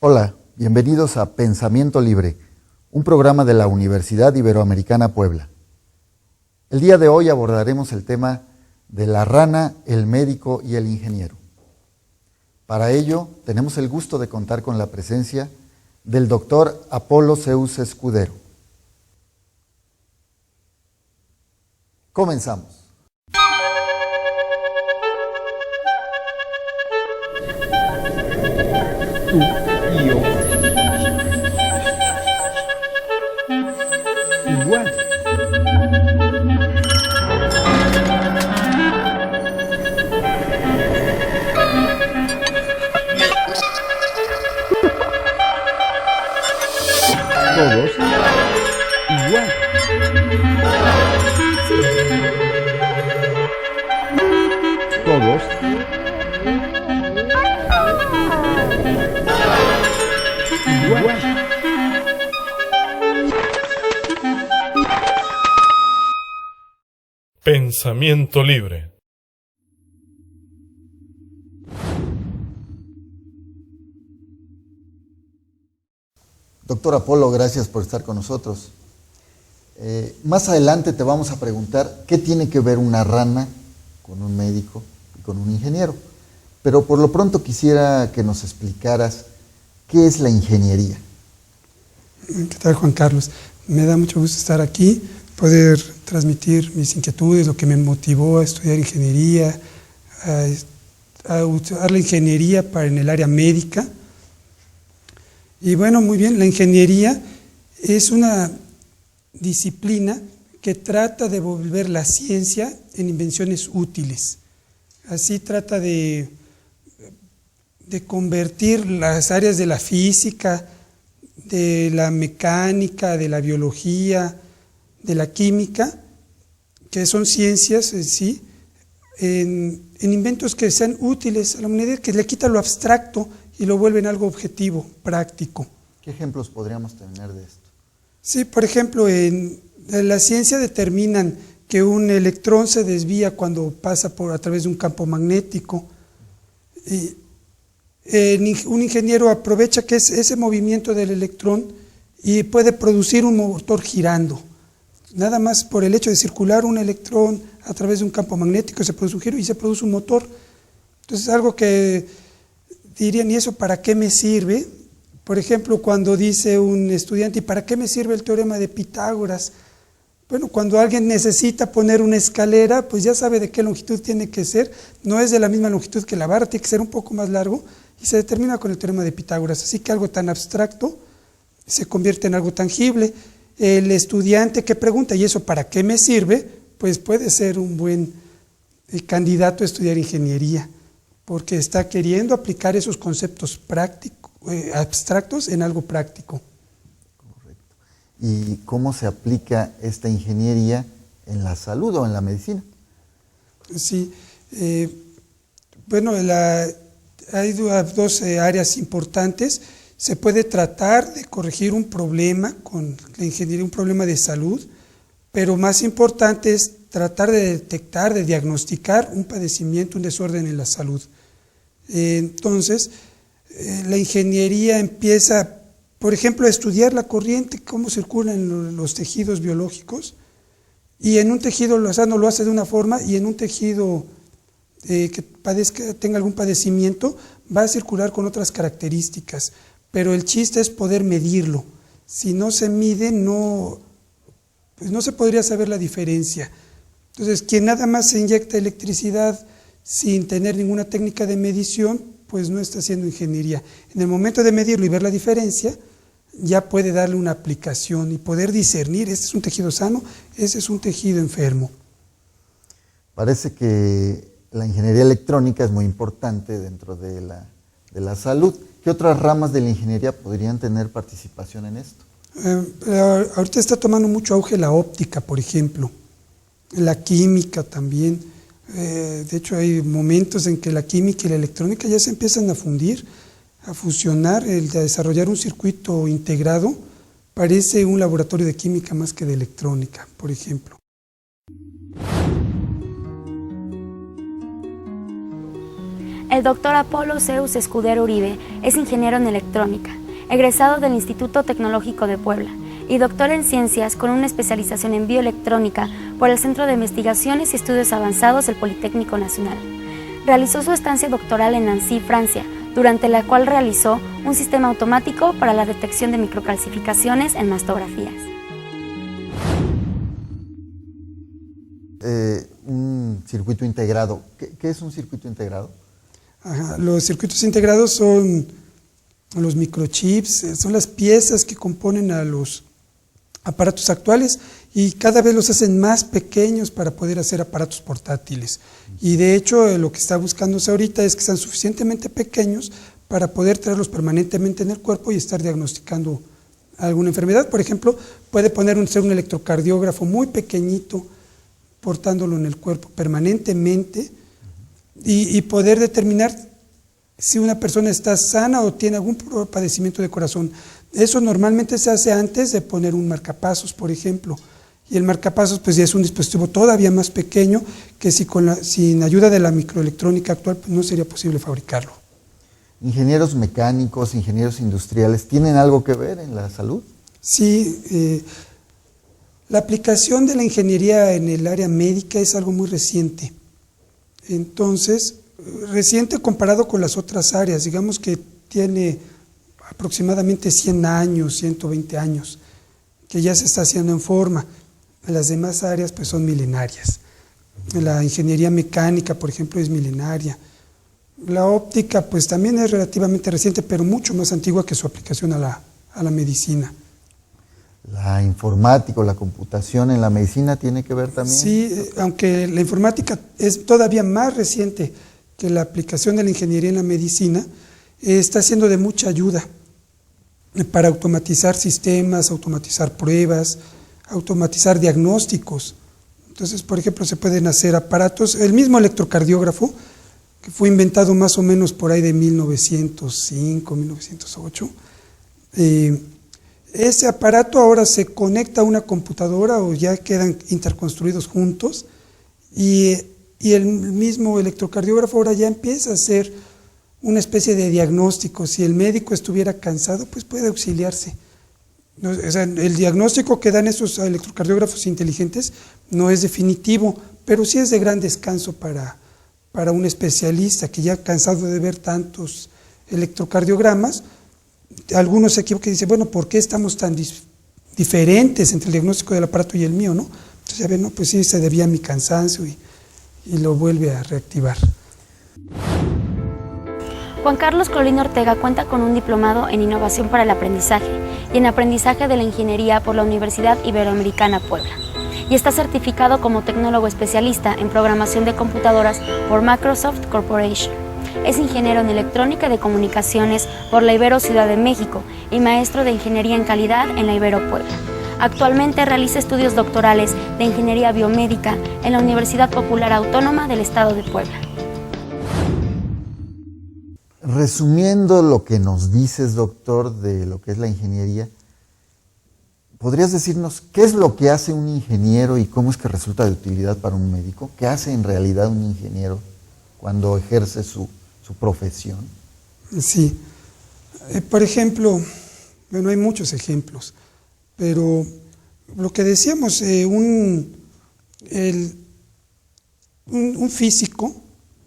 Hola, bienvenidos a Pensamiento Libre, un programa de la Universidad Iberoamericana Puebla. El día de hoy abordaremos el tema de la rana, el médico y el ingeniero. Para ello, tenemos el gusto de contar con la presencia del doctor Apolo Zeus Escudero. Comenzamos. Tú y yo. Igual. Todos igual. Todos igual. Pensamiento libre. Doctor Apolo, gracias por estar con nosotros. Más adelante te vamos a preguntar qué tiene que ver una rana con un médico y con un ingeniero. Pero por lo pronto quisiera que nos explicaras qué es la ingeniería. ¿Qué tal, Juan Carlos? Me da mucho gusto estar aquí, poder transmitir mis inquietudes, lo que me motivó a estudiar ingeniería, a usar la ingeniería en el área médica. Y bueno, muy bien, la ingeniería es una disciplina que trata de volver la ciencia en invenciones útiles. Así trata de convertir las áreas de la física, de la mecánica, de la biología, de la química, que son ciencias en sí, en inventos que sean útiles a la humanidad, que le quitan lo abstracto y lo vuelven algo objetivo, práctico. ¿Qué ejemplos podríamos tener de esto? Sí, por ejemplo, en la ciencia determinan que un electrón se desvía cuando pasa a través de un campo magnético. Un ingeniero aprovecha que es ese movimiento del electrón y puede producir un motor girando. Nada más por el hecho de circular un electrón a través de un campo magnético se produce un giro y se produce un motor. Entonces, algo que dirían, ¿y eso para qué me sirve? Por ejemplo, cuando dice un estudiante, ¿y para qué me sirve el teorema de Pitágoras? Bueno, cuando alguien necesita poner una escalera, pues ya sabe de qué longitud tiene que ser, no es de la misma longitud que la barra, tiene que ser un poco más largo, y se determina con el teorema de Pitágoras. Así que algo tan abstracto se convierte en algo tangible. El estudiante que pregunta, ¿y eso para qué me sirve? Pues puede ser un buen candidato a estudiar ingeniería, porque está queriendo aplicar esos conceptos abstractos en algo práctico. Correcto. ¿Y cómo se aplica esta ingeniería en la salud o en la medicina? Sí, bueno, hay dos áreas importantes. Se puede tratar de corregir un problema con la ingeniería, un problema de salud, pero más importante es tratar de detectar, de diagnosticar un padecimiento, un desorden en la salud. Entonces, la ingeniería empieza, por ejemplo, a estudiar la corriente, cómo circulan los tejidos biológicos, y en un tejido sano lo hace de una forma, y en un tejido que tenga algún padecimiento, va a circular con otras características, pero el chiste es poder medirlo. Si no se mide, pues no se podría saber la diferencia. Entonces, quien nada más se inyecta electricidad sin tener ninguna técnica de medición, pues no está haciendo ingeniería. En el momento de medirlo y ver la diferencia, ya puede darle una aplicación y poder discernir, este es un tejido sano, ese es un tejido enfermo. Parece que la ingeniería electrónica es muy importante dentro de la salud. ¿Qué otras ramas de la ingeniería podrían tener participación en esto? Ahorita está tomando mucho auge la óptica, por ejemplo, la química también. De hecho, hay momentos en que la química y la electrónica ya se empiezan a fundir, a fusionar, a desarrollar un circuito integrado. Parece un laboratorio de química más que de electrónica, por ejemplo. El doctor Apolo Zeus Escudero Uribe es ingeniero en electrónica, egresado del Instituto Tecnológico de Puebla y doctor en ciencias con una especialización en bioelectrónica por el Centro de Investigaciones y Estudios Avanzados del Politécnico Nacional. Realizó su estancia doctoral en Nancy, Francia, durante la cual realizó un sistema automático para la detección de microcalcificaciones en mastografías. Un circuito integrado. ¿Qué es un circuito integrado? Los circuitos integrados son los microchips, son las piezas que componen a los aparatos actuales y cada vez los hacen más pequeños para poder hacer aparatos portátiles. Y de hecho lo que está buscándose ahorita es que sean suficientemente pequeños para poder traerlos permanentemente en el cuerpo y estar diagnosticando alguna enfermedad. Por ejemplo, puede ser un electrocardiógrafo muy pequeñito, portándolo en el cuerpo permanentemente y poder determinar si una persona está sana o tiene algún padecimiento de corazón. Eso normalmente se hace antes de poner un marcapasos, por ejemplo. Y el marcapasos pues ya es un dispositivo todavía más pequeño que sin ayuda de la microelectrónica actual pues no sería posible fabricarlo. ¿Ingenieros mecánicos, ingenieros industriales, tienen algo que ver en la salud? Sí, la aplicación de la ingeniería en el área médica es algo muy reciente. Entonces, reciente comparado con las otras áreas, digamos que tiene aproximadamente 100 años, 120 años, que ya se está haciendo en forma. Las demás áreas pues son milenarias. La ingeniería mecánica, por ejemplo, es milenaria. La óptica pues también es relativamente reciente, pero mucho más antigua que su aplicación a la medicina. ¿La informática o la computación en la medicina tiene que ver también? Sí, aunque la informática es todavía más reciente que la aplicación de la ingeniería en la medicina, está siendo de mucha ayuda para automatizar sistemas, automatizar pruebas, automatizar diagnósticos. Entonces, por ejemplo, se pueden hacer aparatos, el mismo electrocardiógrafo, que fue inventado más o menos por ahí de 1905, 1908, ese aparato ahora se conecta a una computadora o ya quedan interconstruidos juntos y el mismo electrocardiógrafo ahora ya empieza a hacer una especie de diagnóstico. Si el médico estuviera cansado, pues puede auxiliarse. O sea, el diagnóstico que dan esos electrocardiógrafos inteligentes no es definitivo, pero sí es de gran descanso para un especialista que ya cansado de ver tantos electrocardiogramas. Algunos se equivocan y dicen, bueno, ¿por qué estamos tan diferentes entre el diagnóstico del aparato y el mío, no? Entonces, ya ven, no, pues sí, se debía a mi cansancio y lo vuelve a reactivar. Juan Carlos Colín Ortega cuenta con un diplomado en Innovación para el Aprendizaje y en Aprendizaje de la Ingeniería por la Universidad Iberoamericana Puebla, y está certificado como tecnólogo especialista en programación de computadoras por Microsoft Corporation. Es ingeniero en electrónica de comunicaciones por la Ibero Ciudad de México y maestro de ingeniería en calidad en la Ibero Puebla. Actualmente realiza estudios doctorales de ingeniería biomédica en la Universidad Popular Autónoma del Estado de Puebla. Resumiendo lo que nos dices, doctor, de lo que es la ingeniería, ¿podrías decirnos qué es lo que hace un ingeniero y cómo es que resulta de utilidad para un médico? ¿Qué hace en realidad un ingeniero cuando ejerce su profesión? Sí, por ejemplo, bueno, hay muchos ejemplos, pero lo que decíamos, un físico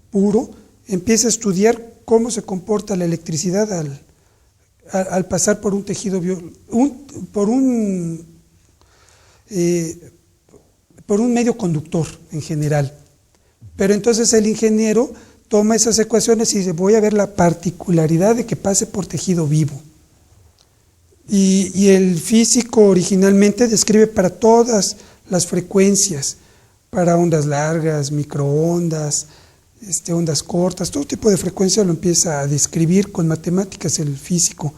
puro empieza a estudiar cómo se comporta la electricidad al pasar por un tejido por un medio conductor en general. Pero entonces el ingeniero toma esas ecuaciones y dice, voy a ver la particularidad de que pase por tejido vivo. Y el físico originalmente describe para todas las frecuencias, para ondas largas, microondas, ondas cortas, todo tipo de frecuencia lo empieza a describir con matemáticas el físico.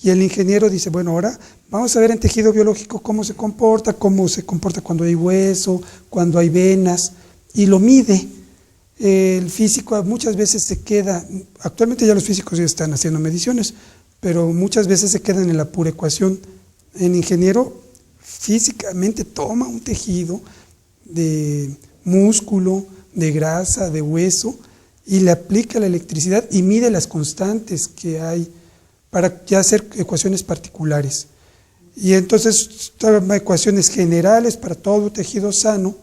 Y el ingeniero dice, bueno, ahora vamos a ver en tejido biológico cómo se comporta cuando hay hueso, cuando hay venas, y lo mide. El físico muchas veces se queda, actualmente ya los físicos ya están haciendo mediciones, pero muchas veces se quedan en la pura ecuación. El ingeniero físicamente toma un tejido de músculo, de grasa, de hueso, y le aplica la electricidad y mide las constantes que hay para ya hacer ecuaciones particulares. Y entonces toma ecuaciones generales para todo tejido sano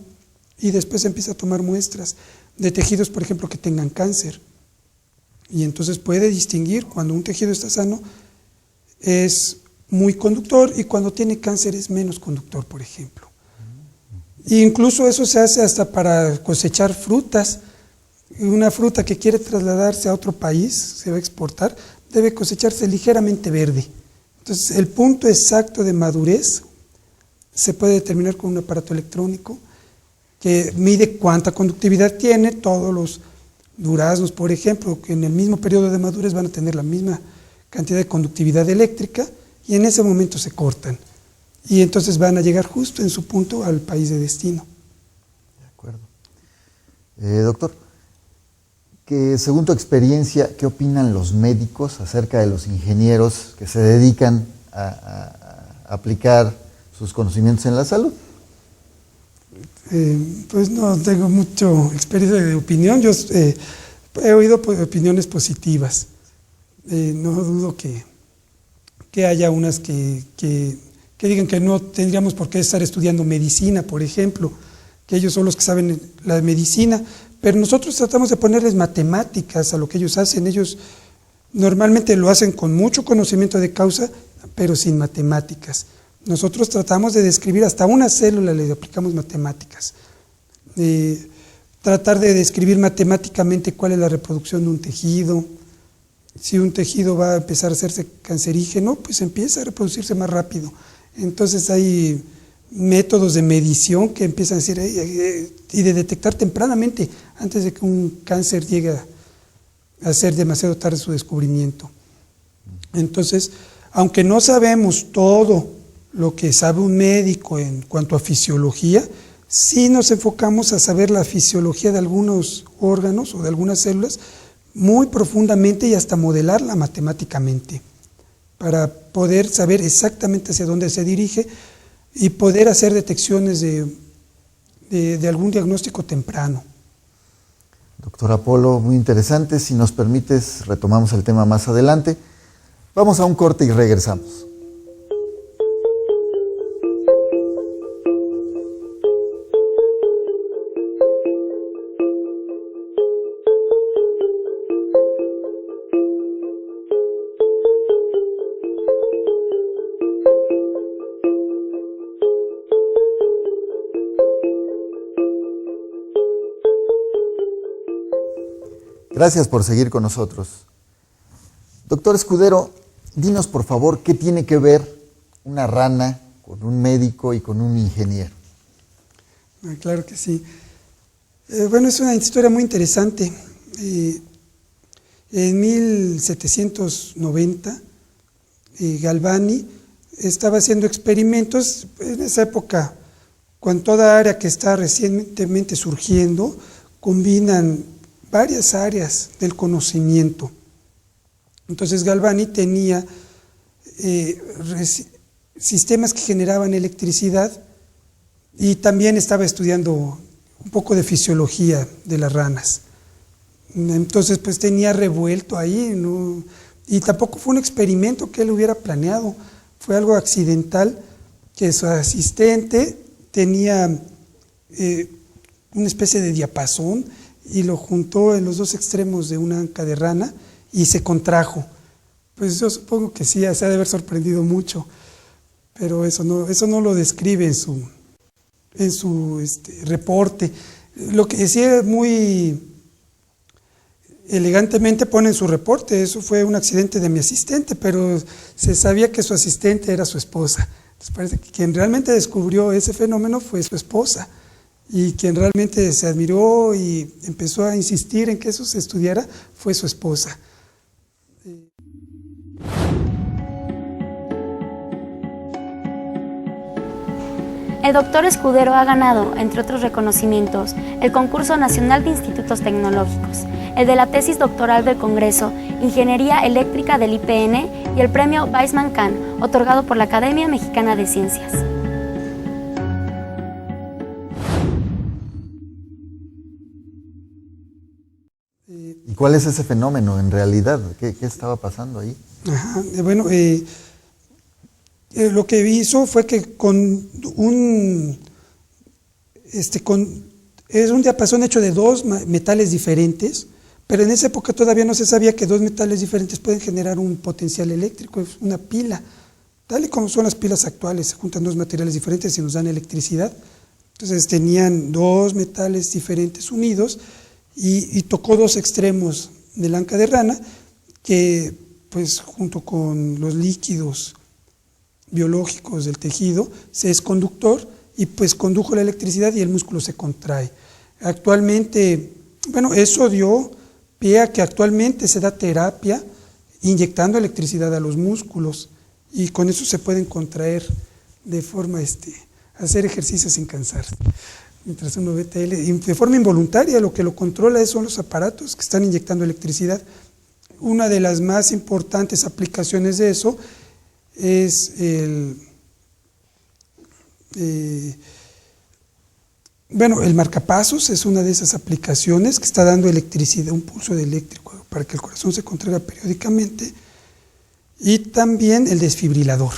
y después empieza a tomar muestras de tejidos, por ejemplo, que tengan cáncer. Y entonces puede distinguir cuando un tejido está sano es muy conductor y cuando tiene cáncer es menos conductor, por ejemplo. E incluso eso se hace hasta para cosechar frutas. Una fruta que quiere trasladarse a otro país, se va a exportar, debe cosecharse ligeramente verde. Entonces, el punto exacto de madurez se puede determinar con un aparato electrónico que mide cuánta conductividad tiene. Todos los duraznos, por ejemplo, que en el mismo periodo de madurez van a tener la misma cantidad de conductividad eléctrica y en ese momento se cortan. Y entonces van a llegar justo en su punto al país de destino. De acuerdo. Doctor, que según tu experiencia, ¿qué opinan los médicos acerca de los ingenieros que se dedican a aplicar sus conocimientos en la salud? Pues no tengo mucha experiencia de opinión. Yo he oído opiniones positivas. No dudo que haya unas que digan que no tendríamos por qué estar estudiando medicina, por ejemplo, que ellos son los que saben la medicina, pero nosotros tratamos de ponerles matemáticas a lo que ellos hacen. Ellos normalmente lo hacen con mucho conocimiento de causa, pero sin matemáticas. Nosotros tratamos de describir hasta una célula, le aplicamos matemáticas. Tratar de describir matemáticamente cuál es la reproducción de un tejido. Si un tejido va a empezar a hacerse cancerígeno, pues empieza a reproducirse más rápido. Entonces hay métodos de medición que empiezan a decir y de detectar tempranamente antes de que un cáncer llegue a ser demasiado tarde su descubrimiento. Entonces, aunque no sabemos todo lo que sabe un médico en cuanto a fisiología, sí nos enfocamos a saber la fisiología de algunos órganos o de algunas células muy profundamente y hasta modelarla matemáticamente para poder saber exactamente hacia dónde se dirige y poder hacer detecciones de algún diagnóstico temprano. Doctor Apolo, muy interesante. Si nos permites, retomamos el tema más adelante. Vamos a un corte y regresamos. Gracias por seguir con nosotros. Doctor Escudero, dinos por favor qué tiene que ver una rana con un médico y con un ingeniero. Claro que sí. Bueno, es una historia muy interesante. En 1790, Galvani estaba haciendo experimentos. En esa época, con toda área que está recientemente surgiendo, combinan varias áreas del conocimiento. Entonces Galvani tenía sistemas que generaban electricidad y también estaba estudiando un poco de fisiología de las ranas. Entonces pues tenía revuelto ahí, ¿no? Y tampoco fue un experimento que él hubiera planeado, fue algo accidental que su asistente tenía una especie de diapasón y lo juntó en los dos extremos de una anca de rana y se contrajo. Pues yo supongo que sí, se ha de haber sorprendido mucho, pero eso no lo describe en su reporte. Lo que decía muy elegantemente pone en su reporte, eso fue un accidente de mi asistente, pero se sabía que su asistente era su esposa. Entonces parece que quien realmente descubrió ese fenómeno fue su esposa. Y quien realmente se admiró y empezó a insistir en que eso se estudiara fue su esposa. El doctor Escudero ha ganado, entre otros reconocimientos, el Concurso Nacional de Institutos Tecnológicos, el de la tesis doctoral del Congreso, Ingeniería Eléctrica del IPN y el premio Weizmann-Kahn, otorgado por la Academia Mexicana de Ciencias. ¿Y cuál es ese fenómeno en realidad? ¿Qué estaba pasando ahí? Ajá, bueno, lo que hizo fue que es un diapasón hecho de dos metales diferentes, pero en esa época todavía no se sabía que dos metales diferentes pueden generar un potencial eléctrico, es una pila. Tal y como son las pilas actuales, se juntan dos materiales diferentes y nos dan electricidad. Entonces tenían dos metales diferentes unidos y tocó dos extremos de la anca de rana que, pues, junto con los líquidos biológicos del tejido, se es conductor y pues condujo la electricidad y el músculo se contrae. Actualmente, bueno, eso dio pie a que actualmente se da terapia inyectando electricidad a los músculos y con eso se pueden contraer de forma, hacer ejercicios sin cansarse. Mientras uno ve tele, y de forma involuntaria, lo que lo controla son los aparatos que están inyectando electricidad. Una de las más importantes aplicaciones de eso es el marcapasos, es una de esas aplicaciones que está dando electricidad, un pulso eléctrico para que el corazón se contraiga periódicamente, y también el desfibrilador,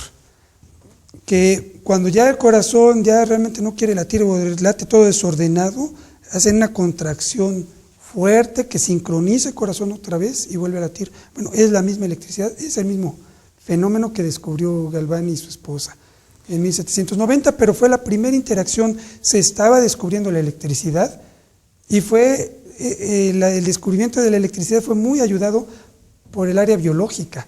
que cuando ya el corazón ya realmente no quiere latir o late todo desordenado, hacen una contracción fuerte que sincroniza el corazón otra vez y vuelve a latir. Bueno, es la misma electricidad, es el mismo fenómeno que descubrió Galvani y su esposa en 1790, pero fue la primera interacción, se estaba descubriendo la electricidad y fue el descubrimiento de la electricidad fue muy ayudado por el área biológica.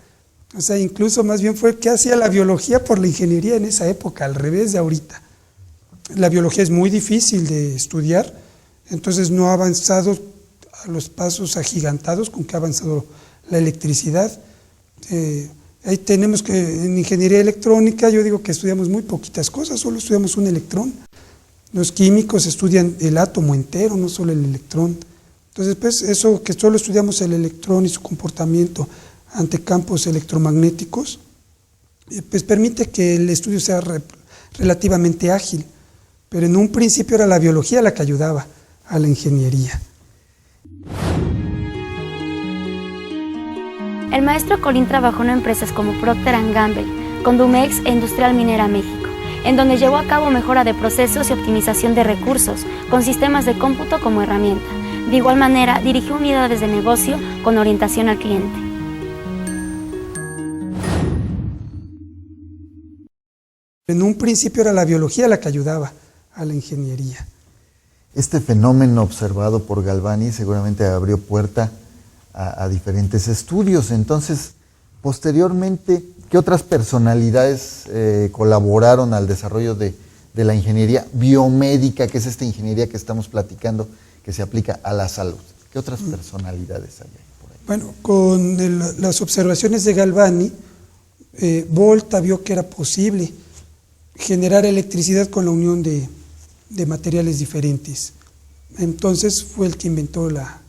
O sea, incluso más bien fue que hacía la biología por la ingeniería en esa época, al revés de ahorita. La biología es muy difícil de estudiar, entonces no ha avanzado a los pasos agigantados con que ha avanzado la electricidad. Ahí tenemos que, en ingeniería electrónica, yo digo que estudiamos muy poquitas cosas, solo estudiamos un electrón. Los químicos estudian el átomo entero, no solo el electrón. Entonces, pues, eso que solo estudiamos el electrón y su comportamiento ante campos electromagnéticos, pues permite que el estudio sea relativamente ágil, pero en un principio era la biología la que ayudaba a la ingeniería. El maestro Colín trabajó en empresas como Procter & Gamble, Condumex e Industrial Minera México, en donde llevó a cabo mejora de procesos y optimización de recursos, con sistemas de cómputo como herramienta. De igual manera, dirigió unidades de negocio con orientación al cliente. En un principio era la biología la que ayudaba a la ingeniería. Este fenómeno observado por Galvani seguramente abrió puerta a diferentes estudios. Entonces, posteriormente, ¿qué otras personalidades colaboraron al desarrollo de la ingeniería biomédica, que es esta ingeniería que estamos platicando, que se aplica a la salud? ¿Qué otras personalidades hay por ahí? Bueno, con las observaciones de Galvani, Volta vio que era posible generar electricidad con la unión de materiales diferentes. Entonces fue el que inventó la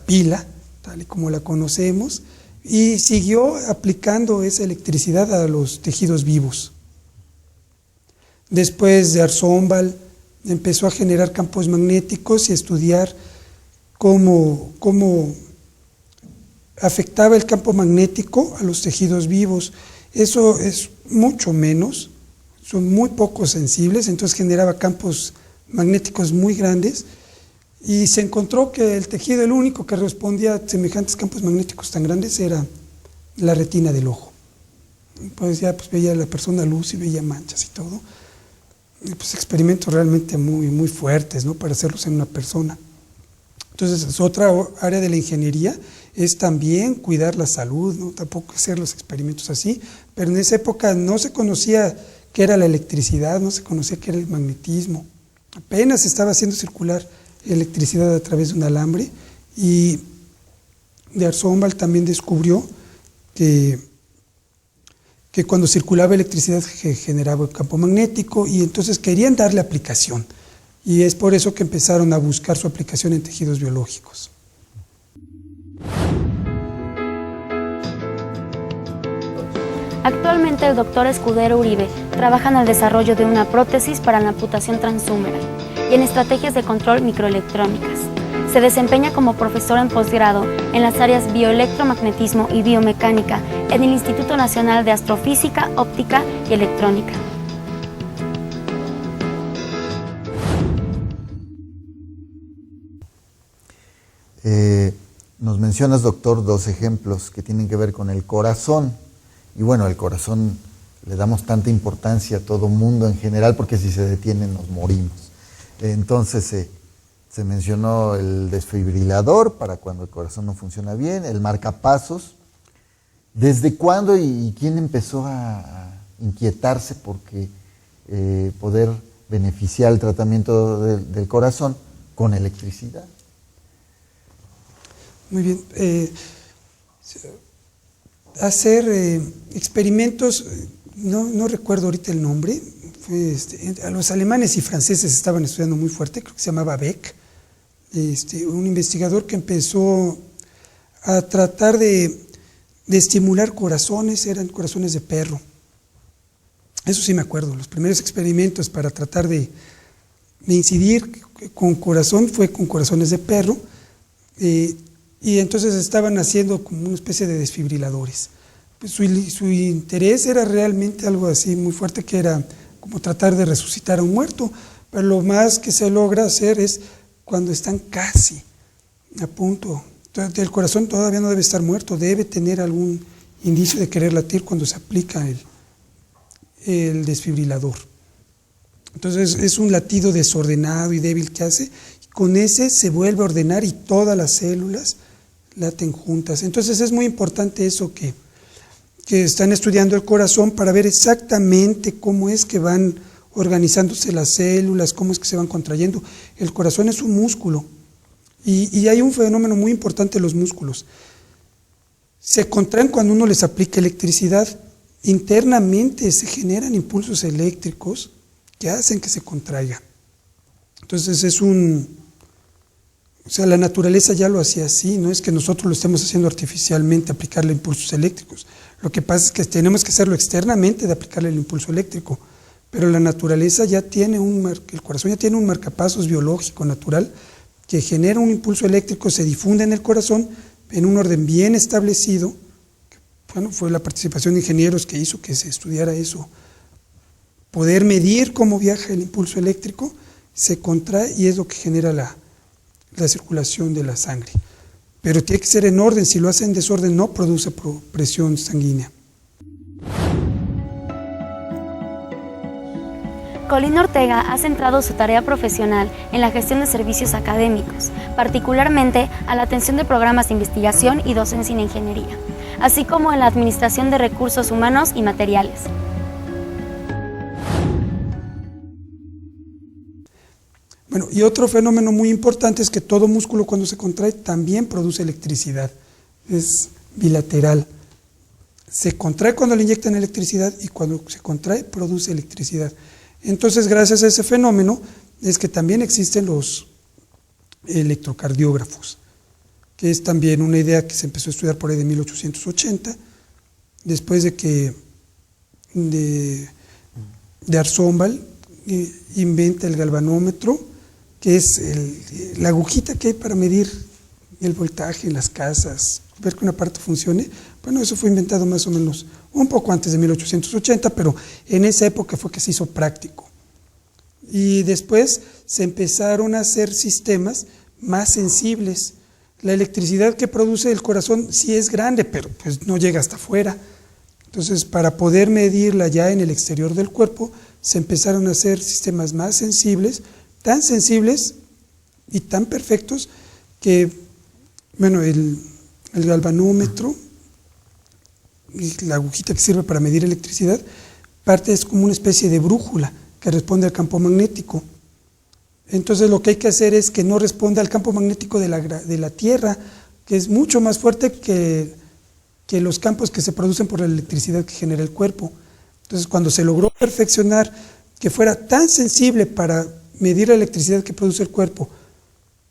pila, tal y como la conocemos, y siguió aplicando esa electricidad a los tejidos vivos. Después de Arzombal empezó a generar campos magnéticos y estudiar cómo afectaba el campo magnético a los tejidos vivos. Eso es mucho menos, son muy poco sensibles, entonces generaba campos magnéticos muy grandes y se encontró que el tejido, el único que respondía a semejantes campos magnéticos tan grandes era la retina del ojo. Pues ya veía la persona luz y veía manchas y todo. Y pues experimentos realmente muy, muy fuertes, ¿no?, para hacerlos en una persona. Entonces, es otra área de la ingeniería, es también cuidar la salud, ¿no? Tampoco hacer los experimentos así, pero en esa época no se conocía qué era la electricidad, no se conocía qué era el magnetismo. Apenas se estaba haciendo circular electricidad a través de un alambre, y de Arzombal también descubrió que cuando circulaba electricidad generaba un campo magnético, y entonces querían darle aplicación, y es por eso que empezaron a buscar su aplicación en tejidos biológicos. Actualmente el doctor Escudero Uribe trabaja en el desarrollo de una prótesis para la amputación transhúmera y en estrategias de control microelectrónicas. Se desempeña como profesor en posgrado en las áreas bioelectromagnetismo y biomecánica en el Instituto Nacional de Astrofísica, Óptica y Electrónica. Nos mencionas, doctor, 2 ejemplos que tienen que ver con el corazón. Y bueno, el corazón le damos tanta importancia a todo mundo en general porque si se detiene nos morimos. Entonces se mencionó el desfibrilador para cuando el corazón no funciona bien, el marcapasos. ¿Desde cuándo y quién empezó a inquietarse porque poder beneficiar el tratamiento del corazón con electricidad? Muy bien. Hacer experimentos, no recuerdo ahorita el nombre, a los alemanes y franceses estaban estudiando muy fuerte, creo que se llamaba Beck, un investigador que empezó a tratar de estimular corazones, eran corazones de perro. Eso sí me acuerdo, los primeros experimentos para tratar de incidir con corazón fue con corazones de perro, y entonces estaban haciendo como una especie de desfibriladores. Pues su interés era realmente algo así muy fuerte, que era como tratar de resucitar a un muerto, pero lo más que se logra hacer es cuando están casi a punto. Entonces, el corazón todavía no debe estar muerto, debe tener algún indicio de querer latir cuando se aplica el desfibrilador. Entonces es un latido desordenado y débil que hace, y con ese se vuelve a ordenar y todas las células laten juntas. Entonces es muy importante eso que están estudiando el corazón para ver exactamente cómo es que van organizándose las células, cómo es que se van contrayendo. El corazón es un músculo y hay un fenómeno muy importante en los músculos. Se contraen cuando uno les aplica electricidad. Internamente se generan impulsos eléctricos que hacen que se contraiga. Entonces la naturaleza ya lo hacía así, no es que nosotros lo estemos haciendo artificialmente, aplicarle impulsos eléctricos. Lo que pasa es que tenemos que hacerlo externamente de aplicarle el impulso eléctrico, pero la naturaleza ya tiene el corazón ya tiene un marcapasos biológico natural que genera un impulso eléctrico, se difunde en el corazón en un orden bien establecido. Bueno, fue la participación de ingenieros que hizo que se estudiara eso. Poder medir cómo viaja el impulso eléctrico, se contrae y es lo que genera la circulación de la sangre. Pero tiene que ser en orden, si lo hace en desorden no produce presión sanguínea. Colín Ortega ha centrado su tarea profesional en la gestión de servicios académicos, particularmente a la atención de programas de investigación y docencia en ingeniería, así como en la administración de recursos humanos y materiales. Bueno, y otro fenómeno muy importante es que todo músculo cuando se contrae también produce electricidad, es bilateral. Se contrae cuando le inyectan electricidad y cuando se contrae produce electricidad. Entonces, gracias a ese fenómeno es que también existen los electrocardiógrafos, que es también una idea que se empezó a estudiar por ahí de 1880, después de que de Arzómbal inventa el galvanómetro, que es la agujita que hay para medir el voltaje en las casas, ver que un aparato funcione. Bueno, eso fue inventado más o menos un poco antes de 1880, pero en esa época fue que se hizo práctico. Y después se empezaron a hacer sistemas más sensibles. La electricidad que produce el corazón sí es grande, pero pues no llega hasta afuera. Entonces, para poder medirla ya en el exterior del cuerpo, se empezaron a hacer sistemas más sensibles, tan sensibles y tan perfectos que, bueno, el galvanómetro, la agujita que sirve para medir electricidad, parte es como una especie de brújula que responde al campo magnético. Entonces lo que hay que hacer es que no responda al campo magnético de la Tierra, que es mucho más fuerte que los campos que se producen por la electricidad que genera el cuerpo. Entonces cuando se logró perfeccionar que fuera tan sensible para medir la electricidad que produce el cuerpo,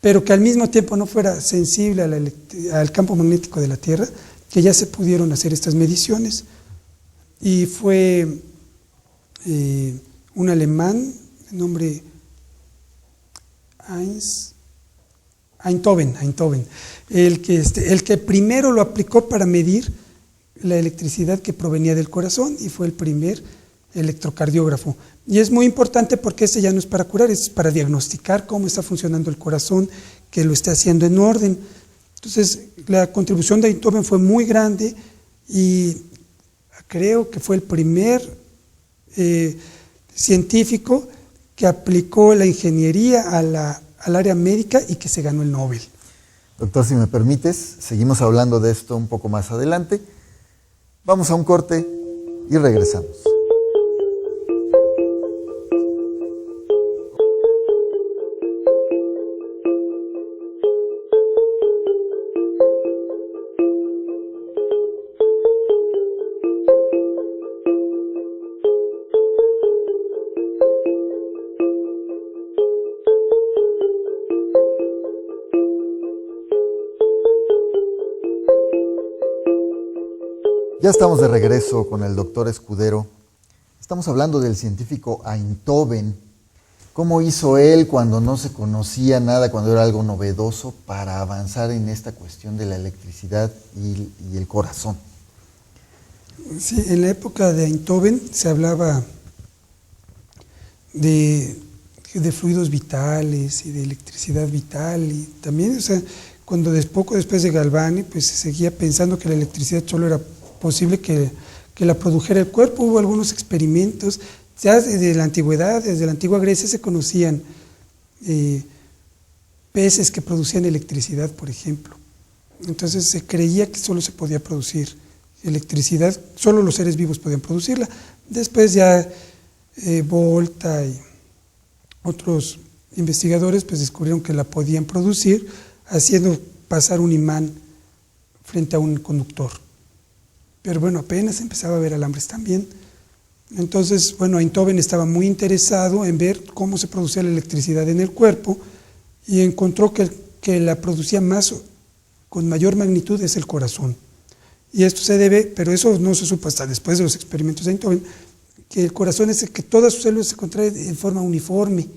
pero que al mismo tiempo no fuera sensible al campo magnético de la Tierra, que ya se pudieron hacer estas mediciones. Y fue un alemán de nombre Einthoven, el que primero lo aplicó para medir la electricidad que provenía del corazón y fue el primer electrocardiógrafo. Y es muy importante porque este ya no es para curar, es para diagnosticar cómo está funcionando el corazón, que lo esté haciendo en orden. Entonces, la contribución de Einthoven fue muy grande y creo que fue el primer científico que aplicó la ingeniería al área médica y que se ganó el Nobel. Doctor, si me permites, seguimos hablando de esto un poco más adelante. Vamos a un corte y regresamos. Ya estamos de regreso con el doctor Escudero. Estamos hablando del científico Einthoven. ¿Cómo hizo él cuando no se conocía nada, cuando era algo novedoso, para avanzar en esta cuestión de la electricidad y el corazón? Sí, en la época de Einthoven se hablaba de fluidos vitales y de electricidad vital, y también, cuando poco después de Galvani, pues se seguía pensando que la electricidad solo era posible que la produjera el cuerpo. Hubo algunos experimentos, ya desde la antigüedad, desde la antigua Grecia se conocían peces que producían electricidad, por ejemplo. Entonces se creía que solo se podía producir electricidad, solo los seres vivos podían producirla. Después ya Volta y otros investigadores pues descubrieron que la podían producir haciendo pasar un imán frente a un conductor. Pero bueno, apenas empezaba a ver alambres también. Entonces, bueno, Einthoven estaba muy interesado en ver cómo se producía la electricidad en el cuerpo y encontró que la producía con mayor magnitud es el corazón. Y esto se debe, pero eso no se supo hasta después de los experimentos de Einthoven, que el corazón es el que todas sus células se contraen en forma uniforme.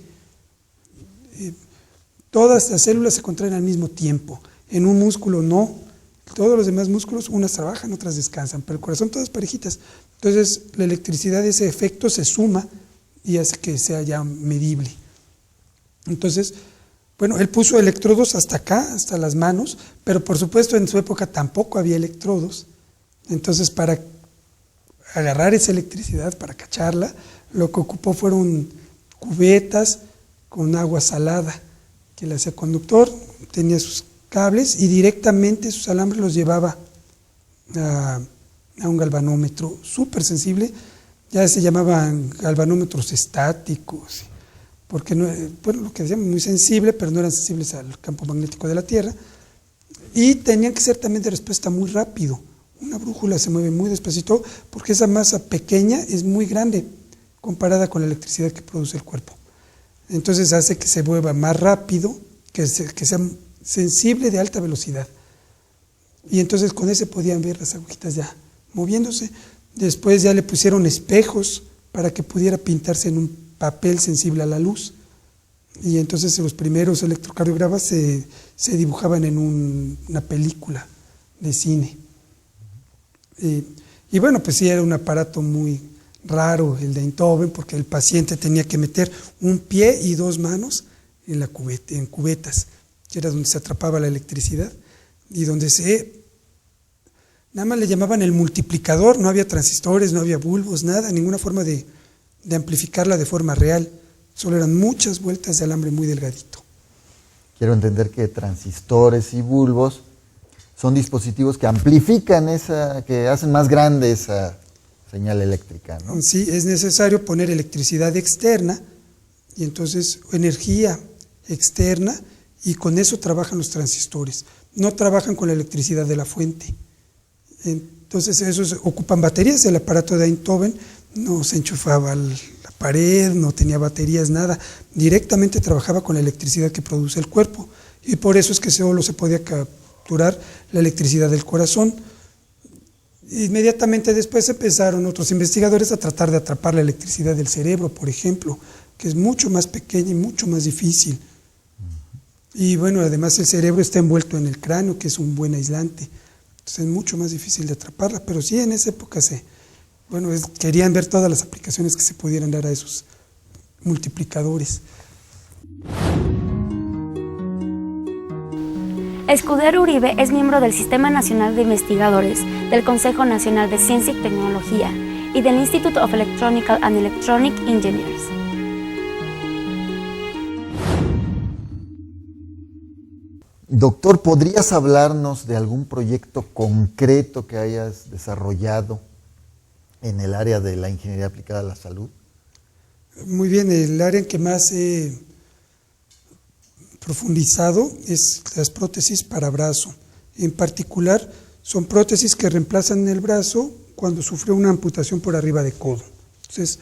Todas las células se contraen al mismo tiempo. En un músculo no. Todos los demás músculos, unas trabajan, otras descansan, pero el corazón todas parejitas. Entonces, la electricidad de ese efecto se suma y hace que sea ya medible. Entonces, bueno, él puso electrodos hasta acá, hasta las manos, pero por supuesto en su época tampoco había electrodos. Entonces, para agarrar esa electricidad, para cacharla, lo que ocupó fueron cubetas con agua salada, que le hacía conductor, tenía sus cables y directamente sus alambres los llevaba a un galvanómetro súper sensible. Ya se llamaban galvanómetros estáticos, porque no, bueno, lo que decíamos, muy sensible, pero no eran sensibles al campo magnético de la Tierra, y tenían que ser también de respuesta muy rápido. Una brújula se mueve muy despacito porque esa masa pequeña es muy grande comparada con la electricidad que produce el cuerpo. Entonces hace que se mueva más rápido, que sea sensible de alta velocidad. Y entonces con ese podían ver las agujitas ya moviéndose. Después ya le pusieron espejos para que pudiera pintarse en un papel sensible a la luz. Y entonces los primeros electrocardiogramas se dibujaban en una película de cine. Y bueno, pues sí, era un aparato muy raro el de Einthoven, porque el paciente tenía que meter un pie y dos manos en cubetas, que era donde se atrapaba la electricidad, y donde nada más le llamaban el multiplicador, no había transistores, no había bulbos, nada, ninguna forma de amplificarla de forma real, solo eran muchas vueltas de alambre muy delgadito. Quiero entender que transistores y bulbos son dispositivos que amplifican que hacen más grande esa señal eléctrica, ¿no? Sí, es necesario poner electricidad externa, y entonces energía externa, y con eso trabajan los transistores. No trabajan con la electricidad de la fuente. Entonces esos ocupan baterías. El aparato de Einthoven no se enchufaba a la pared, no tenía baterías, nada. Directamente trabajaba con la electricidad que produce el cuerpo. Y por eso es que solo se podía capturar la electricidad del corazón. Inmediatamente después empezaron otros investigadores a tratar de atrapar la electricidad del cerebro, por ejemplo, que es mucho más pequeña y mucho más difícil. Y bueno, además el cerebro está envuelto en el cráneo, que es un buen aislante. Entonces es mucho más difícil de atraparla, pero sí en esa época querían ver todas las aplicaciones que se pudieran dar a esos multiplicadores. Escudero Uribe es miembro del Sistema Nacional de Investigadores, del Consejo Nacional de Ciencia y Tecnología y del Institute of Electronical and Electronic Engineers. Doctor, ¿podrías hablarnos de algún proyecto concreto que hayas desarrollado en el área de la ingeniería aplicada a la salud? Muy bien, el área en que más he profundizado es las prótesis para brazo. En particular, son prótesis que reemplazan el brazo cuando sufrió una amputación por arriba de codo. Entonces,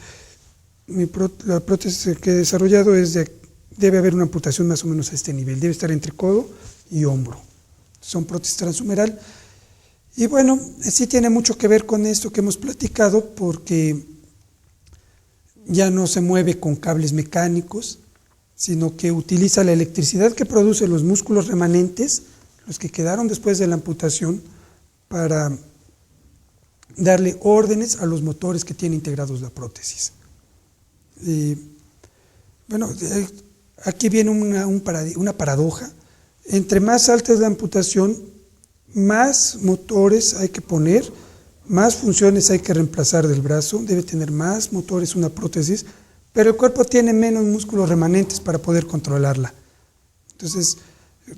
la prótesis que he desarrollado debe haber una amputación más o menos a este nivel, debe estar entre codo y hombro. Son prótesis transhumeral. Y bueno, sí tiene mucho que ver con esto que hemos platicado, porque ya no se mueve con cables mecánicos, sino que utiliza la electricidad que producen los músculos remanentes, los que quedaron después de la amputación, para darle órdenes a los motores que tiene integrados la prótesis. Bueno, aquí viene una paradoja. Entre más alta es la amputación, más motores hay que poner, más funciones hay que reemplazar del brazo, debe tener más motores una prótesis, pero el cuerpo tiene menos músculos remanentes para poder controlarla. Entonces,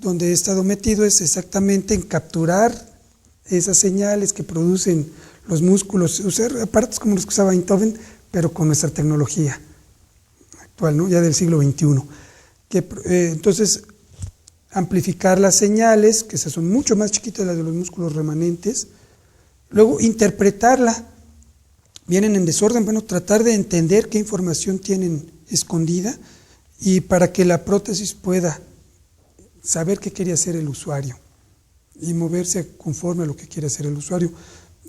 donde he estado metido es exactamente en capturar esas señales que producen los músculos, usar aparatos como los que usaba Einthoven, pero con nuestra tecnología actual, ¿no? Ya del siglo XXI. Entonces, amplificar las señales, que esas son mucho más chiquitas las de los músculos remanentes, luego interpretarla, vienen en desorden, bueno, tratar de entender qué información tienen escondida y para que la prótesis pueda saber qué quería hacer el usuario y moverse conforme a lo que quiere hacer el usuario.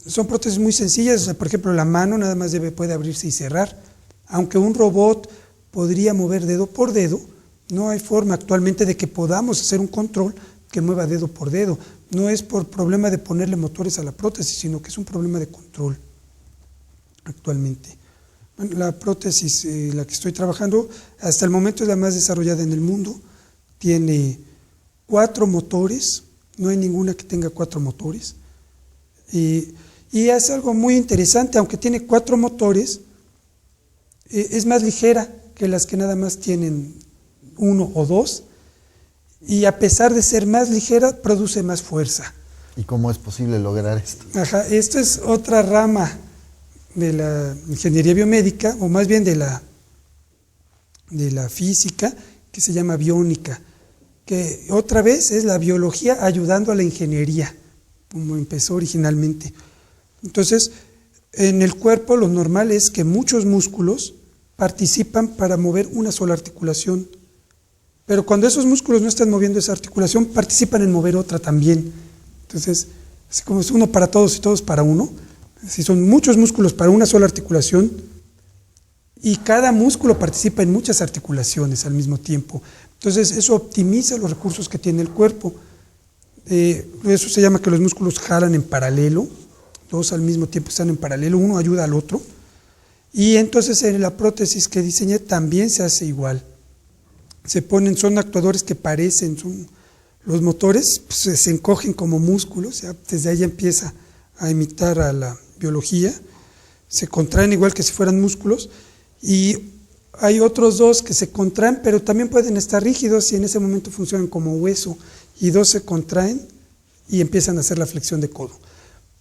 Son prótesis muy sencillas, o sea, por ejemplo, la mano nada más puede abrirse y cerrar, aunque un robot podría mover dedo por dedo. No hay forma actualmente de que podamos hacer un control que mueva dedo por dedo. No es por problema de ponerle motores a la prótesis, sino que es un problema de control actualmente. Bueno, la prótesis, la que estoy trabajando, hasta el momento es la más desarrollada en el mundo. Tiene 4 motores, no hay ninguna que tenga 4 motores. Y es algo muy interesante, aunque tiene 4 motores, es más ligera que las que nada más tienen 1 o 2, y a pesar de ser más ligera, produce más fuerza. ¿Y cómo es posible lograr esto? Esto es otra rama de la ingeniería biomédica, o más bien de la física, que se llama biónica, que otra vez es la biología ayudando a la ingeniería, como empezó originalmente. Entonces, en el cuerpo lo normal es que muchos músculos participan para mover una sola articulación, pero cuando esos músculos no están moviendo esa articulación, participan en mover otra también. Entonces, así como es uno para todos y todos para uno, si son muchos músculos para una sola articulación, y cada músculo participa en muchas articulaciones al mismo tiempo. Entonces, eso optimiza los recursos que tiene el cuerpo. Eso se llama que los músculos jalan en paralelo, 2 al mismo tiempo están en paralelo, uno ayuda al otro. Y entonces en la prótesis que diseñé también se hace igual. Son actuadores que parecen, los motores pues, se encogen como músculos, ya desde ahí empieza a imitar a la biología, se contraen igual que si fueran músculos, y hay otros 2 que se contraen, pero también pueden estar rígidos y en ese momento funcionan como hueso, y 2 se contraen y empiezan a hacer la flexión de codo.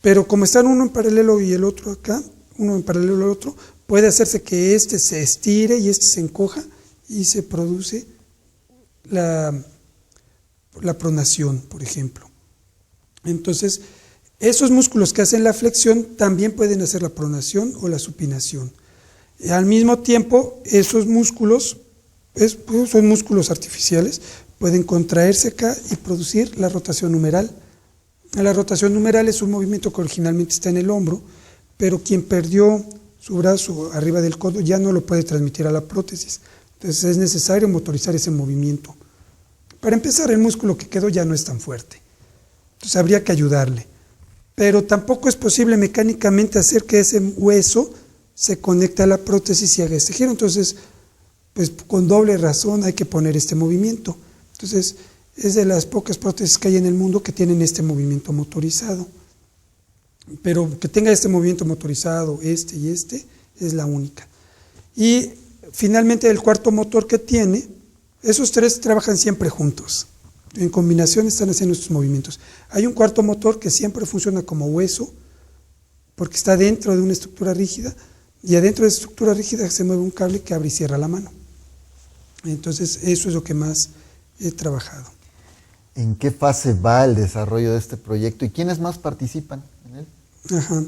Pero como están uno en paralelo y el otro acá, uno en paralelo al otro, puede hacerse que este se estire y este se encoja y se produce la pronación, por ejemplo. Entonces, esos músculos que hacen la flexión también pueden hacer la pronación o la supinación. Y al mismo tiempo, esos músculos, son músculos artificiales, pueden contraerse acá y producir la rotación humeral. La rotación humeral es un movimiento que originalmente está en el hombro, pero quien perdió su brazo arriba del codo ya no lo puede transmitir a la prótesis. Entonces es necesario motorizar ese movimiento. Para empezar, el músculo que quedó ya no es tan fuerte, entonces habría que ayudarle. Pero tampoco es posible mecánicamente hacer que ese hueso se conecte a la prótesis y haga este giro. Entonces, pues con doble razón hay que poner este movimiento. Entonces, es de las pocas prótesis que hay en el mundo que tienen este movimiento motorizado. Pero que tenga este movimiento motorizado, este y este, es la única. Y finalmente el cuarto motor que tiene, esos tres trabajan siempre juntos. En combinación están haciendo estos movimientos. Hay un cuarto motor que siempre funciona como hueso, porque está dentro de una estructura rígida, y adentro de esa estructura rígida se mueve un cable que abre y cierra la mano. Entonces, eso es lo que más he trabajado. ¿En qué fase va el desarrollo de este proyecto y quiénes más participan en él? Ajá.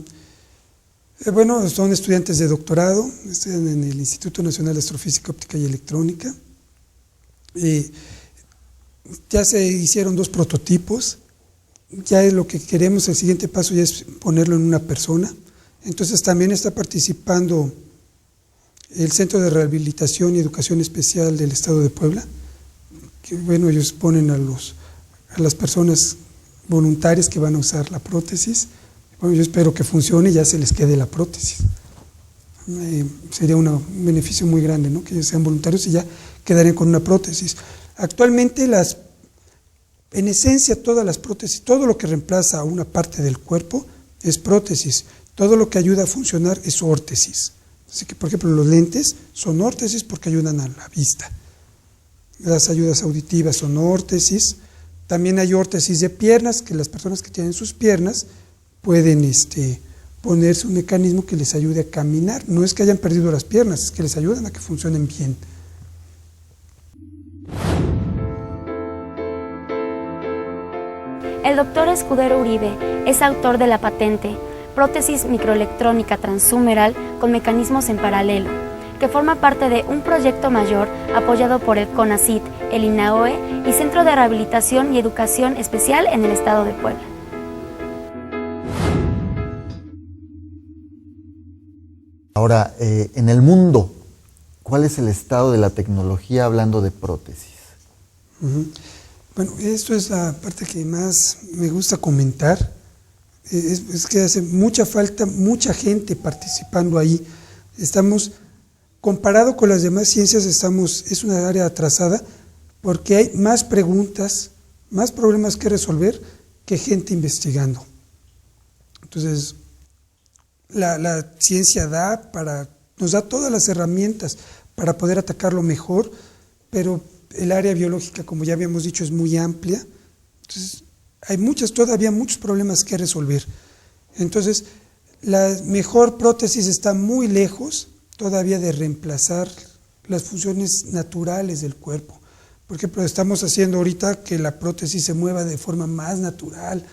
Bueno, son estudiantes de doctorado, estudian en el Instituto Nacional de Astrofísica, Óptica y Electrónica. Ya se hicieron 2 prototipos, ya es lo que queremos, el siguiente paso ya es ponerlo en una persona. Entonces también está participando el Centro de Rehabilitación y Educación Especial del Estado de Puebla, que bueno, ellos ponen a las personas voluntarias que van a usar la prótesis. Bueno, yo espero que funcione y ya se les quede la prótesis. Sería un beneficio muy grande, ¿no? Que ellos sean voluntarios y ya quedarían con una prótesis. Actualmente, en esencia, todas las prótesis, todo lo que reemplaza a una parte del cuerpo es prótesis. Todo lo que ayuda a funcionar es órtesis. Así que, por ejemplo, los lentes son órtesis porque ayudan a la vista. Las ayudas auditivas son órtesis. También hay órtesis de piernas, que las personas que tienen sus piernas pueden ponerse un mecanismo que les ayude a caminar. No es que hayan perdido las piernas, es que les ayudan a que funcionen bien. El doctor Escudero Uribe es autor de la patente Prótesis Microelectrónica Transhumeral con Mecanismos en Paralelo, que forma parte de un proyecto mayor apoyado por el CONACYT, el INAOE y Centro de Rehabilitación y Educación Especial en el Estado de Puebla. Ahora, en el mundo, ¿cuál es el estado de la tecnología hablando de prótesis? Bueno, esto es la parte que más me gusta comentar. Es que hace mucha falta, mucha gente participando ahí. Comparado con las demás ciencias, es una área atrasada porque hay más preguntas, más problemas que resolver que gente investigando. Entonces, la ciencia nos da todas las herramientas para poder atacarlo mejor, pero el área biológica, como ya habíamos dicho, es muy amplia. Entonces, hay todavía muchos problemas que resolver. Entonces, la mejor prótesis está muy lejos todavía de reemplazar las funciones naturales del cuerpo. Por ejemplo, estamos haciendo ahorita que la prótesis se mueva de forma más natural,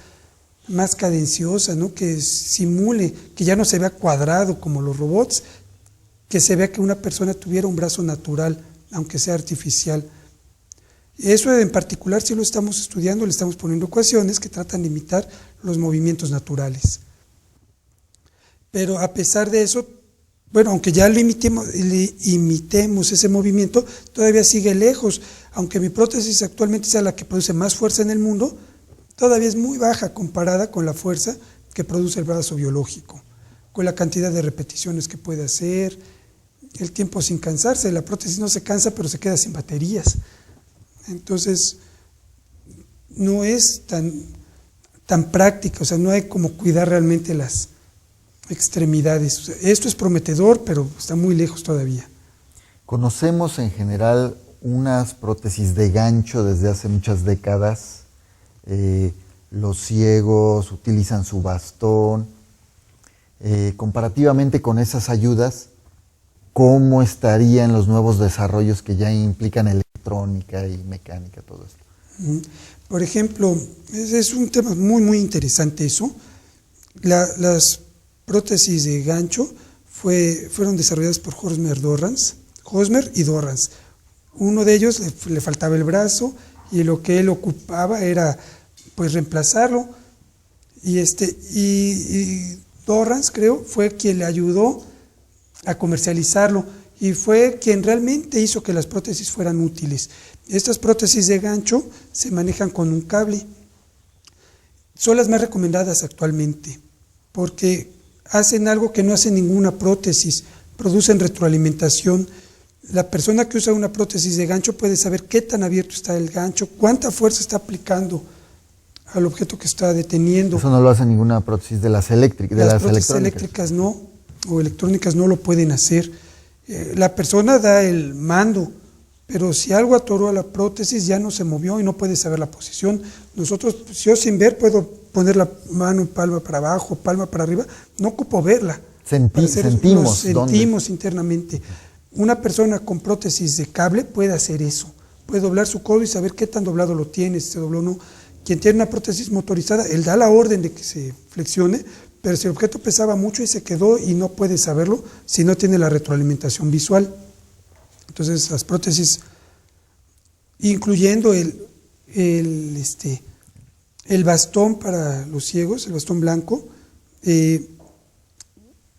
más cadenciosa, ¿no? Que simule, que ya no se vea cuadrado como los robots, que se vea que una persona tuviera un brazo natural, aunque sea artificial. Eso en particular sí lo estamos estudiando, le estamos poniendo ecuaciones que tratan de imitar los movimientos naturales. Pero a pesar de eso, bueno, aunque ya le imitemos ese movimiento, todavía sigue lejos. Aunque mi prótesis actualmente sea la que produce más fuerza en el mundo, todavía es muy baja comparada con la fuerza que produce el brazo biológico, con la cantidad de repeticiones que puede hacer, el tiempo sin cansarse. La prótesis no se cansa, pero se queda sin baterías. Entonces, no es tan práctica, o sea, no hay como cuidar realmente las extremidades. O sea, esto es prometedor, pero está muy lejos todavía. Conocemos en general unas prótesis de gancho desde hace muchas décadas. Los ciegos utilizan su bastón. Comparativamente con esas ayudas, ¿cómo estarían los nuevos desarrollos que ya implican electrónica y mecánica, todo esto? Por ejemplo, es un tema muy, muy interesante eso. Las prótesis de gancho fueron desarrolladas por Hosmer y Dorrance. Uno de ellos le faltaba el brazo y lo que él ocupaba era pues reemplazarlo. Y Dorrance, creo, fue quien le ayudó a comercializarlo. y fue quien realmente hizo que las prótesis fueran útiles. Estas prótesis de gancho se manejan con un cable. Son las más recomendadas actualmente porque hacen algo que no hace ninguna prótesis, producen retroalimentación. La persona que usa una prótesis de gancho puede saber qué tan abierto está el gancho, cuánta fuerza está aplicando al objeto que está deteniendo. Eso no lo hace ninguna prótesis de las eléctricas. Las prótesis eléctricas no, o electrónicas no lo pueden hacer. La persona da el mando, pero si algo atoró a la prótesis ya no se movió y no puede saber la posición. Nosotros, yo sin ver puedo poner la mano palma para abajo, palma para arriba, no ocupo verla. Sentimos internamente. Una persona con prótesis de cable puede hacer eso, puede doblar su codo y saber qué tan doblado lo tiene, si se dobló o no. Quien tiene una prótesis motorizada, él da la orden de que se flexione, pero si el objeto pesaba mucho y se quedó y no puede saberlo si no tiene la retroalimentación visual. Entonces las prótesis, incluyendo el bastón para los ciegos, el bastón blanco,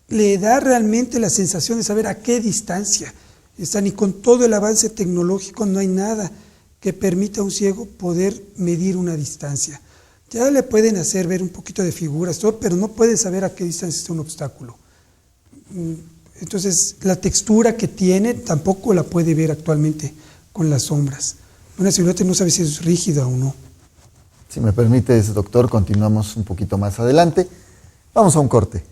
le da realmente la sensación de saber a qué distancia están, y con todo el avance tecnológico no hay nada que permita a un ciego poder medir una distancia. Ya le pueden hacer ver un poquito de figuras, todo, pero no puede saber a qué distancia está un obstáculo. Entonces la textura que tiene tampoco la puede ver actualmente con las sombras. Una silueta no sabe si es rígida o no. Si me permite, doctor, continuamos un poquito más adelante. Vamos a un corte.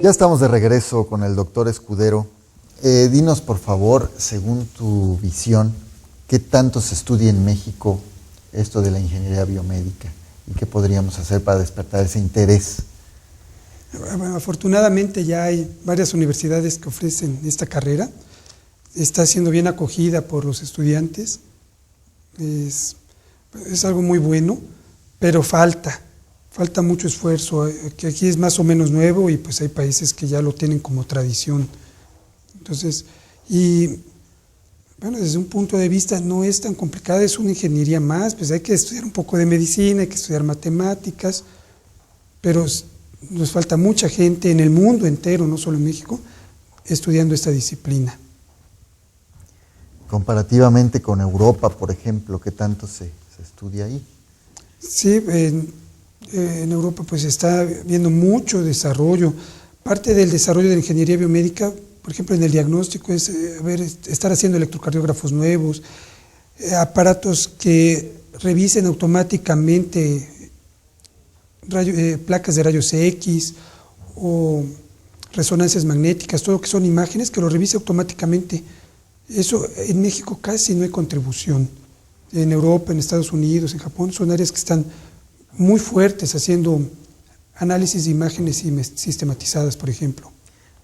Ya estamos de regreso con el doctor Escudero. Dinos, por favor, según tu visión, ¿qué tanto se estudia en México esto de la ingeniería biomédica? ¿Y qué podríamos hacer para despertar ese interés? Bueno, afortunadamente ya hay varias universidades que ofrecen esta carrera. Está siendo bien acogida por los estudiantes. Es algo muy bueno, pero falta mucho esfuerzo, que aquí es más o menos nuevo y pues hay países que ya lo tienen como tradición. Entonces, y bueno, desde un punto de vista no es tan complicada, es una ingeniería más, pues hay que estudiar un poco de medicina, hay que estudiar matemáticas, pero nos falta mucha gente en el mundo entero, no solo en México, estudiando esta disciplina. Comparativamente con Europa, por ejemplo, ¿qué tanto se estudia ahí? Sí, en Europa pues está habiendo mucho desarrollo. Parte del desarrollo de la ingeniería biomédica, por ejemplo, en el diagnóstico es estar haciendo electrocardiógrafos nuevos, aparatos que revisen automáticamente placas de rayos X o resonancias magnéticas, todo lo que son imágenes que lo revise automáticamente. Eso en México casi no hay contribución. En Europa, en Estados Unidos, en Japón, son áreas que están muy fuertes haciendo análisis de imágenes sistematizadas, por ejemplo.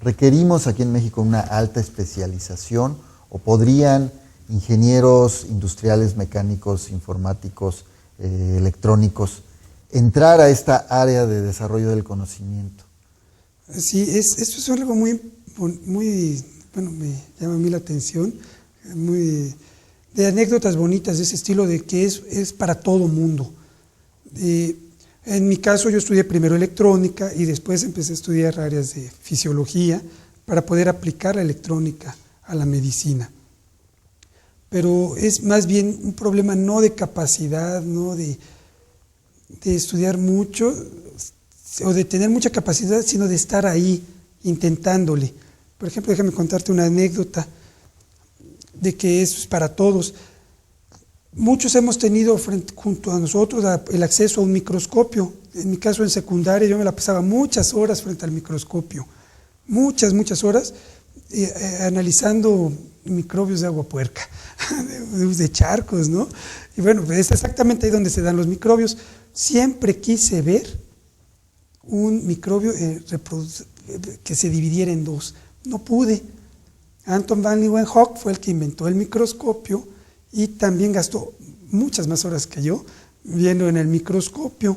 ¿Requerimos aquí en México una alta especialización o podrían ingenieros industriales, mecánicos, informáticos, electrónicos entrar a esta área de desarrollo del conocimiento? Sí, esto es algo muy, bueno, me llama a mí la atención, de anécdotas bonitas de ese estilo, de que es para todo mundo. En mi caso yo estudié primero electrónica y después empecé a estudiar áreas de fisiología para poder aplicar la electrónica a la medicina. Pero es más bien un problema no de capacidad, no de estudiar mucho o de tener mucha capacidad, sino de estar ahí intentándole. Por ejemplo, déjame contarte una anécdota de que eso es para todos. Muchos hemos tenido junto a nosotros el acceso a un microscopio. En mi caso, en secundaria, yo me la pasaba muchas horas frente al microscopio. Muchas horas analizando microbios de agua puerca, de charcos, ¿no? Y bueno, es exactamente ahí donde se dan los microbios. Siempre quise ver un microbio que se dividiera en dos. No pude. Anton van Leeuwenhoek fue el que inventó el microscopio y también gastó muchas más horas que yo viendo en el microscopio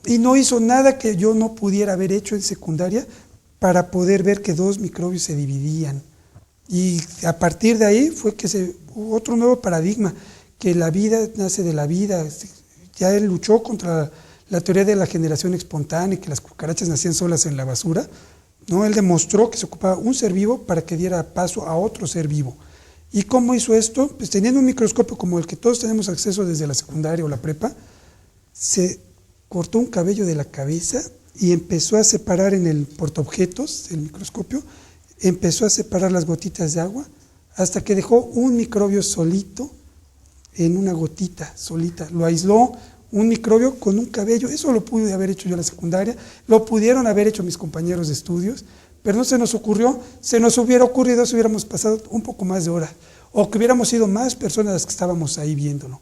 y no hizo nada que yo no pudiera haber hecho en secundaria para poder ver que dos microbios se dividían. Y a partir de ahí fue que hubo otro nuevo paradigma, que la vida nace de la vida. Ya él luchó contra la teoría de la generación espontánea, que las cucarachas nacían solas en la basura, ¿no? Él demostró que se ocupaba un ser vivo para que diera paso a otro ser vivo. ¿Y cómo hizo esto? Pues teniendo un microscopio como el que todos tenemos acceso desde la secundaria o la prepa, se cortó un cabello de la cabeza y empezó a separar en el portaobjetos del microscopio, empezó a separar las gotitas de agua hasta que dejó un microbio solito en una gotita solita. Lo aisló, un microbio con un cabello. Eso lo pude haber hecho yo en la secundaria, lo pudieron haber hecho mis compañeros de estudios, pero no se nos ocurrió. Se nos hubiera ocurrido si hubiéramos pasado un poco más de hora, o que hubiéramos sido más personas las que estábamos ahí viéndolo.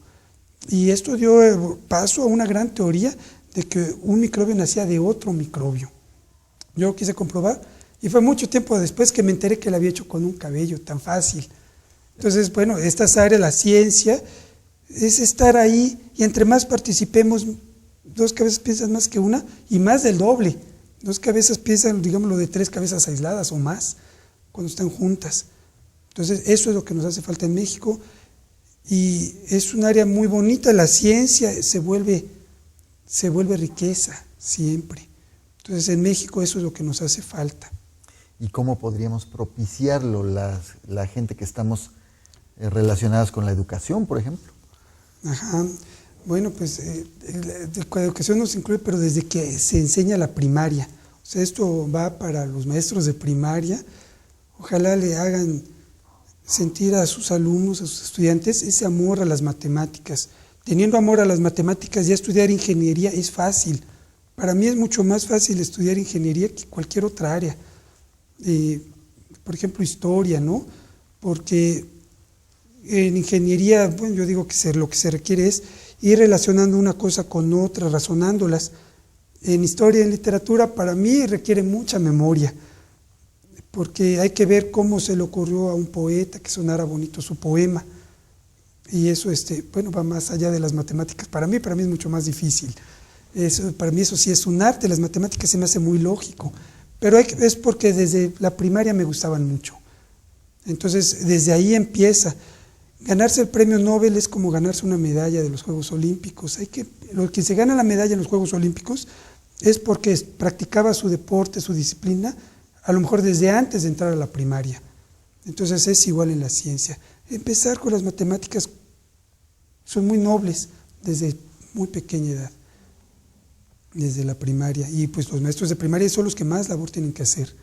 Y esto dio paso a una gran teoría de que un microbio nacía de otro microbio. Yo lo quise comprobar y fue mucho tiempo después que me enteré que lo había hecho con un cabello tan fácil. Entonces, bueno, estas áreas, la ciencia, es estar ahí, y entre más participemos, dos cabezas piensan más que una, y más del doble. Dos cabezas piensan, digámoslo, de tres cabezas aisladas o más, cuando están juntas. Entonces, eso es lo que nos hace falta en México, y es un área muy bonita. La ciencia se vuelve riqueza siempre. Entonces, en México eso es lo que nos hace falta. ¿Y cómo podríamos propiciarlo la gente que estamos relacionadas con la educación, por ejemplo? Ajá. Bueno, pues la educación nos incluye, pero desde que se enseña la primaria. O sea, esto va para los maestros de primaria. Ojalá le hagan sentir a sus alumnos, a sus estudiantes, ese amor a las matemáticas. Teniendo amor a las matemáticas, ya estudiar ingeniería es fácil. Para mí es mucho más fácil estudiar ingeniería que cualquier otra área. Por ejemplo, historia, ¿no? Porque en ingeniería, bueno, yo digo que lo que se requiere es ir relacionando una cosa con otra, razonándolas. En historia y en literatura, para mí requiere mucha memoria, porque hay que ver cómo se le ocurrió a un poeta que sonara bonito su poema. Y eso, bueno, va más allá de las matemáticas. Para mí es mucho más difícil. Para mí eso sí es un arte. Las matemáticas se me hace muy lógico, pero es porque desde la primaria me gustaban mucho. Entonces, desde ahí empieza. Ganarse el premio Nobel es como ganarse una medalla de los Juegos Olímpicos. Lo que se gana la medalla en los Juegos Olímpicos es porque practicaba su deporte, su disciplina, a lo mejor desde antes de entrar a la primaria. Entonces es igual en la ciencia. Empezar con las matemáticas son muy nobles desde muy pequeña edad, desde la primaria. Y pues los maestros de primaria son los que más labor tienen que hacer.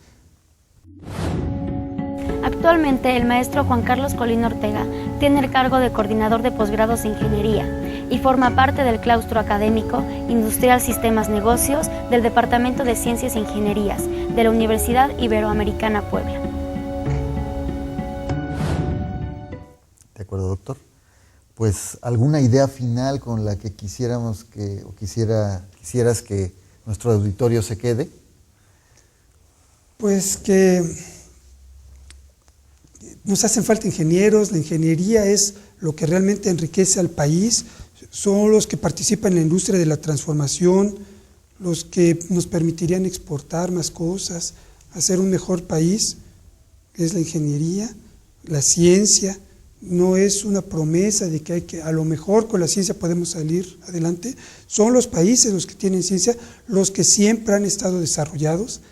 Actualmente, el maestro Juan Carlos Colín Ortega tiene el cargo de coordinador de posgrados en ingeniería y forma parte del claustro académico Industrial Sistemas Negocios del Departamento de Ciencias e Ingenierías de la Universidad Iberoamericana Puebla. De acuerdo, doctor. Pues, ¿alguna idea final con la que quisieras que nuestro auditorio se quede? Pues que nos hacen falta ingenieros. La ingeniería es lo que realmente enriquece al país, son los que participan en la industria de la transformación, los que nos permitirían exportar más cosas, hacer un mejor país. Es la ingeniería, la ciencia. No es una promesa de que a lo mejor con la ciencia podemos salir adelante. Son los países los que tienen ciencia, los que siempre han estado desarrollados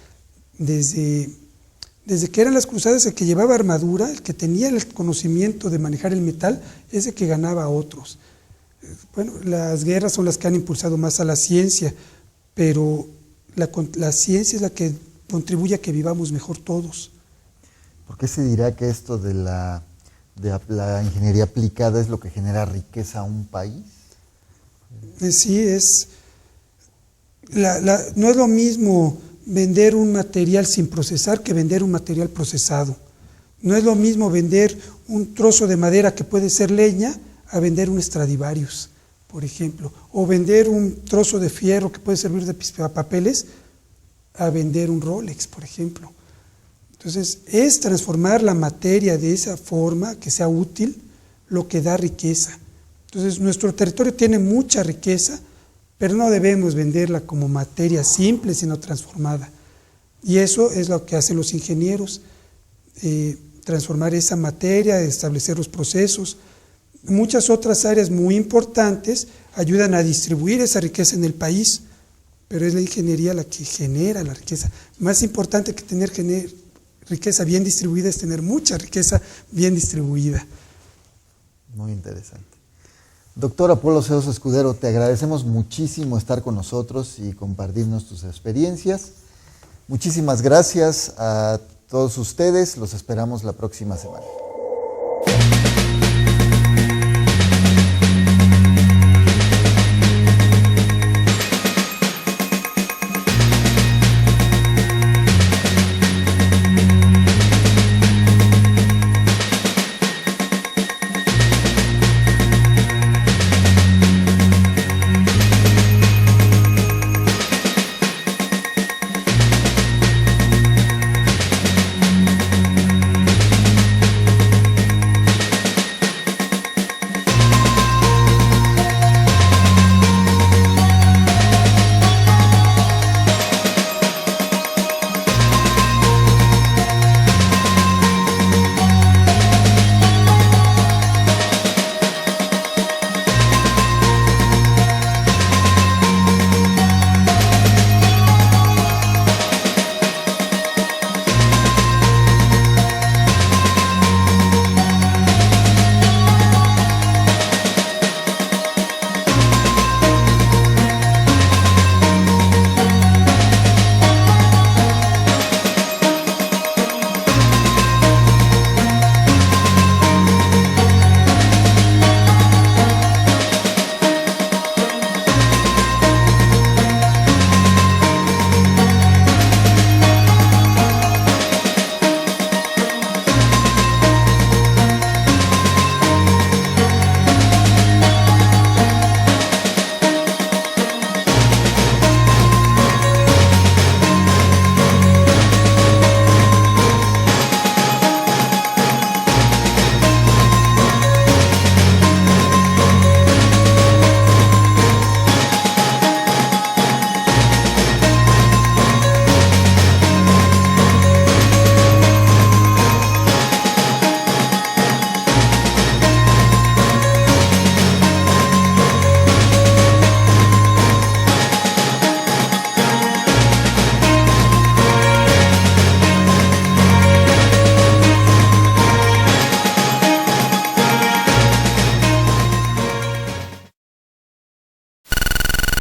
desde que eran las cruzadas. El que llevaba armadura, el que tenía el conocimiento de manejar el metal, es el que ganaba a otros. Bueno, las guerras son las que han impulsado más a la ciencia, pero la ciencia es la que contribuye a que vivamos mejor todos. ¿Por qué se dirá que esto de la ingeniería aplicada es lo que genera riqueza a un país? Sí, no es lo mismo vender un material sin procesar que vender un material procesado. No es lo mismo vender un trozo de madera que puede ser leña a vender un Stradivarius, por ejemplo, o vender un trozo de fierro que puede servir de papeles a vender un Rolex, por ejemplo. Entonces, es transformar la materia de esa forma que sea útil lo que da riqueza. Entonces, nuestro territorio tiene mucha riqueza, pero no debemos venderla como materia simple, sino transformada. Y eso es lo que hacen los ingenieros, transformar esa materia, establecer los procesos. Muchas otras áreas muy importantes ayudan a distribuir esa riqueza en el país, pero es la ingeniería la que genera la riqueza. Más importante que tener riqueza bien distribuida es tener mucha riqueza bien distribuida. Muy interesante. Doctor Apolo Ceoso Escudero, te agradecemos muchísimo estar con nosotros y compartirnos tus experiencias. Muchísimas gracias a todos ustedes, los esperamos la próxima semana.